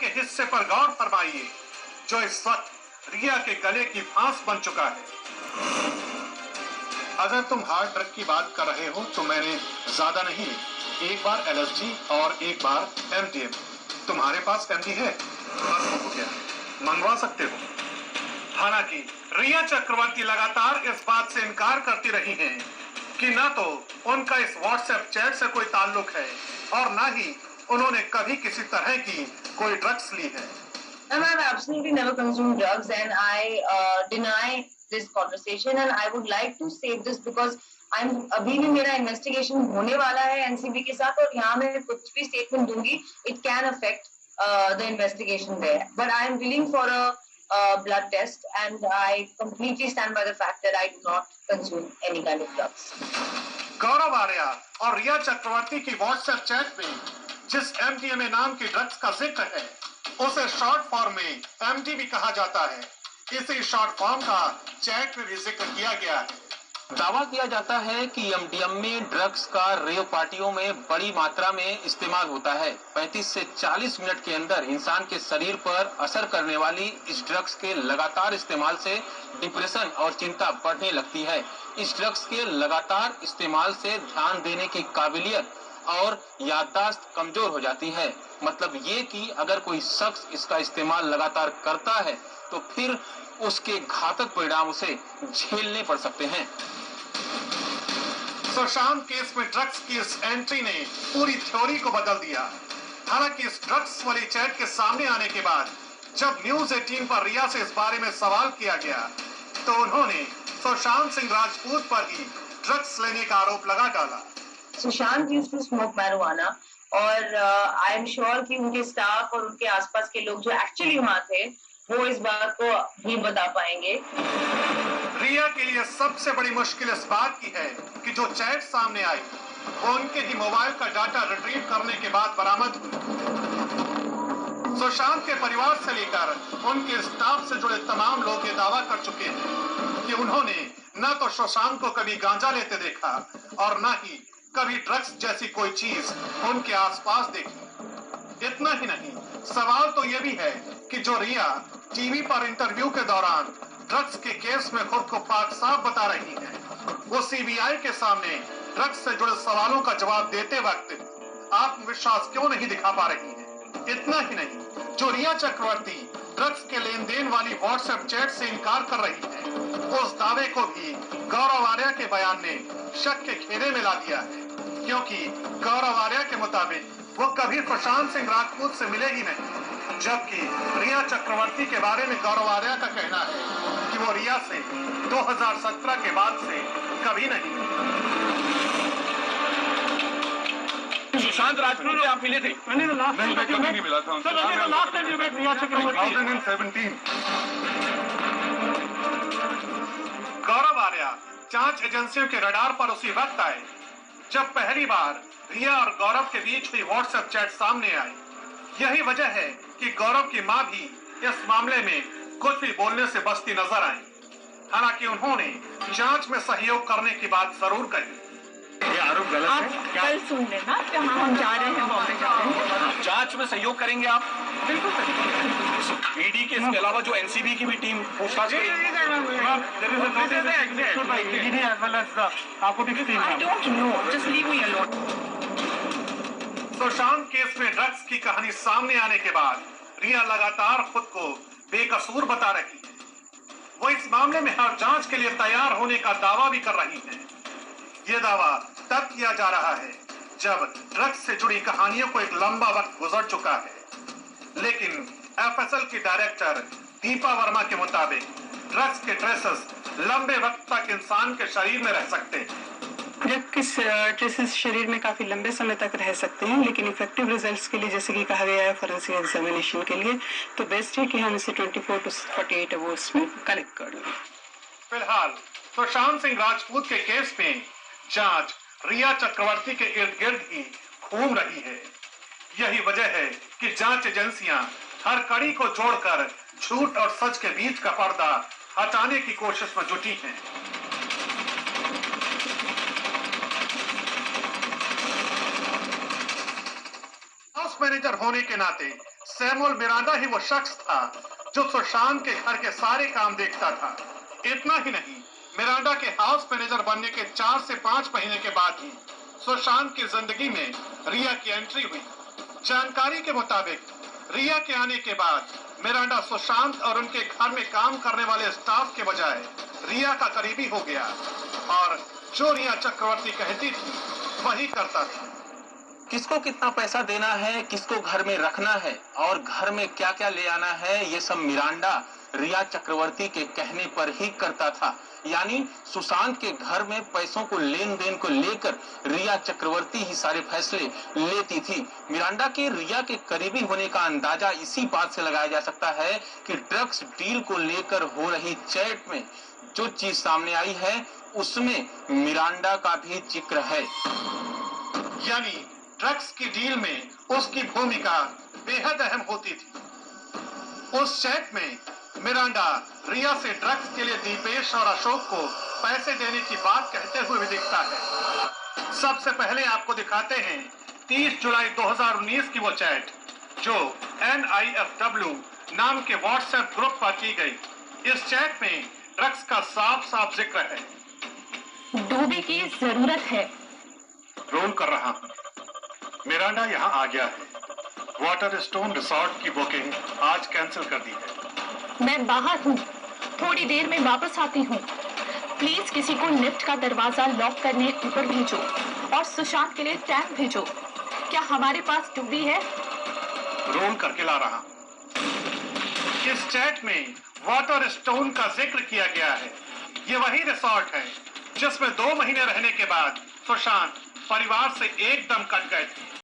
के हिस्से पर गौर फरमाइए, जो इस वक्त रिया के गले की फांस बन चुका है। अगर तुम हार्ड ड्रग की बात कर रहे हो तो मैंने ज्यादा नहीं, एक बार LSD और एक बार MDMA। तुम्हारे पास MD है? हो गया, मंगवा सकते हो। हालांकि रिया चक्रवर्ती लगातार इस बात से इनकार करती रही हैं कि ना तो उनका इस व्हाट्सएप चैट से कोई ताल्लुक है और ना ही उन्होंने कभी किसी तरह की कोई ड्रग्स ली है। And I've absolutely never consumed drugs, and I deny this conversation. And I would like to say this because अभी भी मेरा इन्वेस्टिगेशन होने वाला है एनसीबी के साथ, और यहाँ मैं कुछ भी स्टेटमेंट दूंगी, it can affect the investigation there. But I am willing for a blood test, and I completely stand by the fact that I do not consume any kind of drugs. गौरव आर्या और रिया चक्रवर्ती की WhatsApp chat में जिस MDMA नाम की drugs का जिक्र है, उसे शॉर्ट फॉर्म में MD भी कहा जाता है। इसी शॉर्ट फॉर्म का चैट में भी जिक्र किया गया है। दावा किया जाता है कि MDMA ड्रग्स का रेव पार्टियों में बड़ी मात्रा में इस्तेमाल होता है। 35 से 40 मिनट के अंदर इंसान के शरीर पर असर करने वाली इस ड्रग्स के लगातार इस्तेमाल से डिप्रेशन और चिंता बढ़ने लगती है। इस ड्रग्स के लगातार इस्तेमाल से ध्यान देने की काबिलियत और याददाश्त कमजोर हो जाती है। मतलब ये कि अगर कोई शख्स इसका इस्तेमाल लगातार करता है तो फिर उसके घातक परिणाम उसे झेलने पड़ सकते हैं। सुशांत केस में ड्रग्स की इस एंट्री ने पूरी थ्योरी को बदल दिया। हालांकि इस ड्रग्स वाली चैट के सामने आने के बाद जब न्यूज 18 पर रिया से इस बारे में सवाल किया गया तो उन्होंने सुशांत सिंह राजपूत पर ही ड्रग्स लेने का आरोप लगा डाला। Sushant used to smoke marijuana, और आई एम श्योर कि उनके स्टाफ और उनके आसपास के लोग जो एक्चुअली वहां थे वो इस बात को भी बता पाएंगे। रिया के लिए सबसे बड़ी मुश्किल इस बात की है कि जो चैट सामने आई वो उनके ही मोबाइल का डाटा रिट्रीव करने के बाद बरामद हुई। सुशांत के परिवार से लेकर उनके स्टाफ से जुड़े तमाम लोग ये दावा कर चुके हैं कि उन्होंने न तो सुशांत को कभी गांजा लेते देखा और न ही कभी ड्रग्स जैसी कोई चीज उनके आसपास देखी। इतना ही नहीं, सवाल तो ये भी है कि जो रिया टीवी पर इंटरव्यू के दौरान ड्रग्स के केस में खुद को पाक साफ बता रही है, वो सीबीआई के सामने ड्रग्स से जुड़े सवालों का जवाब देते वक्त आत्मविश्वास क्यों नहीं दिखा पा रही है। इतना ही नहीं, जो रिया चक्रवर्ती ड्रग्स के लेन देन वाली व्हाट्सएप चैट से इनकार कर रही है, उस दावे को भी गौरव आर्या के बयान ने शक के घेरे में ला दिया है, क्योंकि गौरव आर्या के मुताबिक वो कभी सुशांत सिंह राजपूत से मिले ही नहीं, जबकि रिया चक्रवर्ती के बारे में गौरव आर्या का कहना है कि वो रिया से 2017 के बाद से कभी नहीं। सुशांत राजपूत से आप मिले थे? नहीं, कभी नहीं मिला था। लास्ट टाइम यू मेट रिया चक्रवर्ती 2017। गौरव आर्या जांच एजेंसियों के रडार पर उसी वक्त आए जब पहली बार रिया और गौरव के बीच हुई व्हाट्सएप चैट सामने आई। यही वजह है कि गौरव की मां भी इस मामले में कुछ भी बोलने से बचती नजर आई। हालांकि उन्होंने जांच में सहयोग करने की बात जरूर कही। ये आरोप गलत आप है क्या? कल सुन लेना, जहाँ हम जा रहे हैं बॉम्बे जा रहे हैं। जांच में सहयोग करेंगे आप? बिल्कुल करेंगे। ईडी के इसके अलावा जो एनसीबी की भी टीम पूछताछ करेगी। I don't know, just leave me alone. Sushant case में ड्रग्स की कहानी सामने आने के बाद रिया लगातार खुद को बेकसूर बता रही है। वो इस मामले में हर जांच के लिए तैयार होने का दावा भी कर रही है। ये दावा तब किया जा रहा है जब ड्रग्स से जुड़ी कहानियों को एक लंबा वक्त गुजर चुका है। लेकिन FSL की डायरेक्टर दीपा वर्मा के मुताबिक ड्रग्स के ट्रेसेस लंबे वक्त तक इंसान के शरीर में रह सकते हैं। ड्रग के ट्रेसेस शरीर में काफी लंबे समय तक रह सकते हैं, लेकिन इफेक्टिव रिजल्ट्स के लिए, जैसे कि कहा गया है फोरेंसिक एग्जामिनेशन के लिए, तो बेस्ट है कि हम इसे 24 to 48 आवर्स में कलेक्ट कर लें। फिलहाल सुशांत सिंह राजपूत के केस में जांच रिया चक्रवर्ती के इर्द गिर्द ही घूम रही है। यही वजह है कि जांच एजेंसियां हर कड़ी को जोड़कर झूठ और सच के बीच का पर्दा हटाने की कोशिश में जुटी हैं। हाउस मैनेजर होने के नाते सैमुअल मिरांडा ही वो शख्स था जो सुशांत के घर के सारे काम देखता था। इतना ही नहीं, मिरांडा के हाउस मैनेजर बनने के 4 से 5 महीने के बाद ही सुशांत की जिंदगी में रिया की एंट्री हुई। जानकारी के मुताबिक रिया के आने के बाद मिरांडा सुशांत और उनके घर में काम करने वाले स्टाफ के बजाय रिया का करीबी हो गया और जो रिया चक्रवर्ती कहती थी वही करता था। किसको कितना पैसा देना है, किसको घर में रखना है और घर में क्या क्या ले आना है, ये सब मिरांडा रिया चक्रवर्ती के कहने पर ही करता था। यानी सुशांत के घर में पैसों को लेन देन को लेकर रिया चक्रवर्ती ही सारे फैसले लेती थी। मिरांडा के रिया के करीबी होने का अंदाजा इसी बात से लगाया जा सकता है कि ड्रग्स डील को लेकर हो रही चैट में जो चीज सामने आई है उसमें मिरांडा का भी जिक्र है। यानी ड्रग्स की डील में उसकी भूमिका बेहद अहम होती थी। उस चैट में मिरांडा रिया से ड्रग्स के लिए दीपेश और अशोक को पैसे देने की बात कहते हुए भी दिखता है। सबसे पहले आपको दिखाते हैं 30 जुलाई 2019 की वो चैट जो NIFW नाम के व्हाट्सएप ग्रुप पर की गई। इस चैट में ड्रग्स का साफ साफ जिक्र है। डूबी की जरूरत है। रोल कर रहा हूं। मिरांडा यहाँ आ गया है। वाटर स्टोन रिसोर्ट की बुकिंग आज कैंसिल कर दी है। मैं बाहर हूँ, थोड़ी देर में वापस आती हूँ। प्लीज किसी को लिफ्ट का दरवाजा लॉक करने ऊपर भेजो और सुशांत के लिए टैंक भेजो। क्या हमारे पास डूबी है? रोल करके ला रहा हूं। इस चैट में वाटर स्टोन का जिक्र किया गया है। ये वही रिसोर्ट है जिसमें 2 महीने रहने के बाद सुशांत परिवार से एकदम कट गए थे।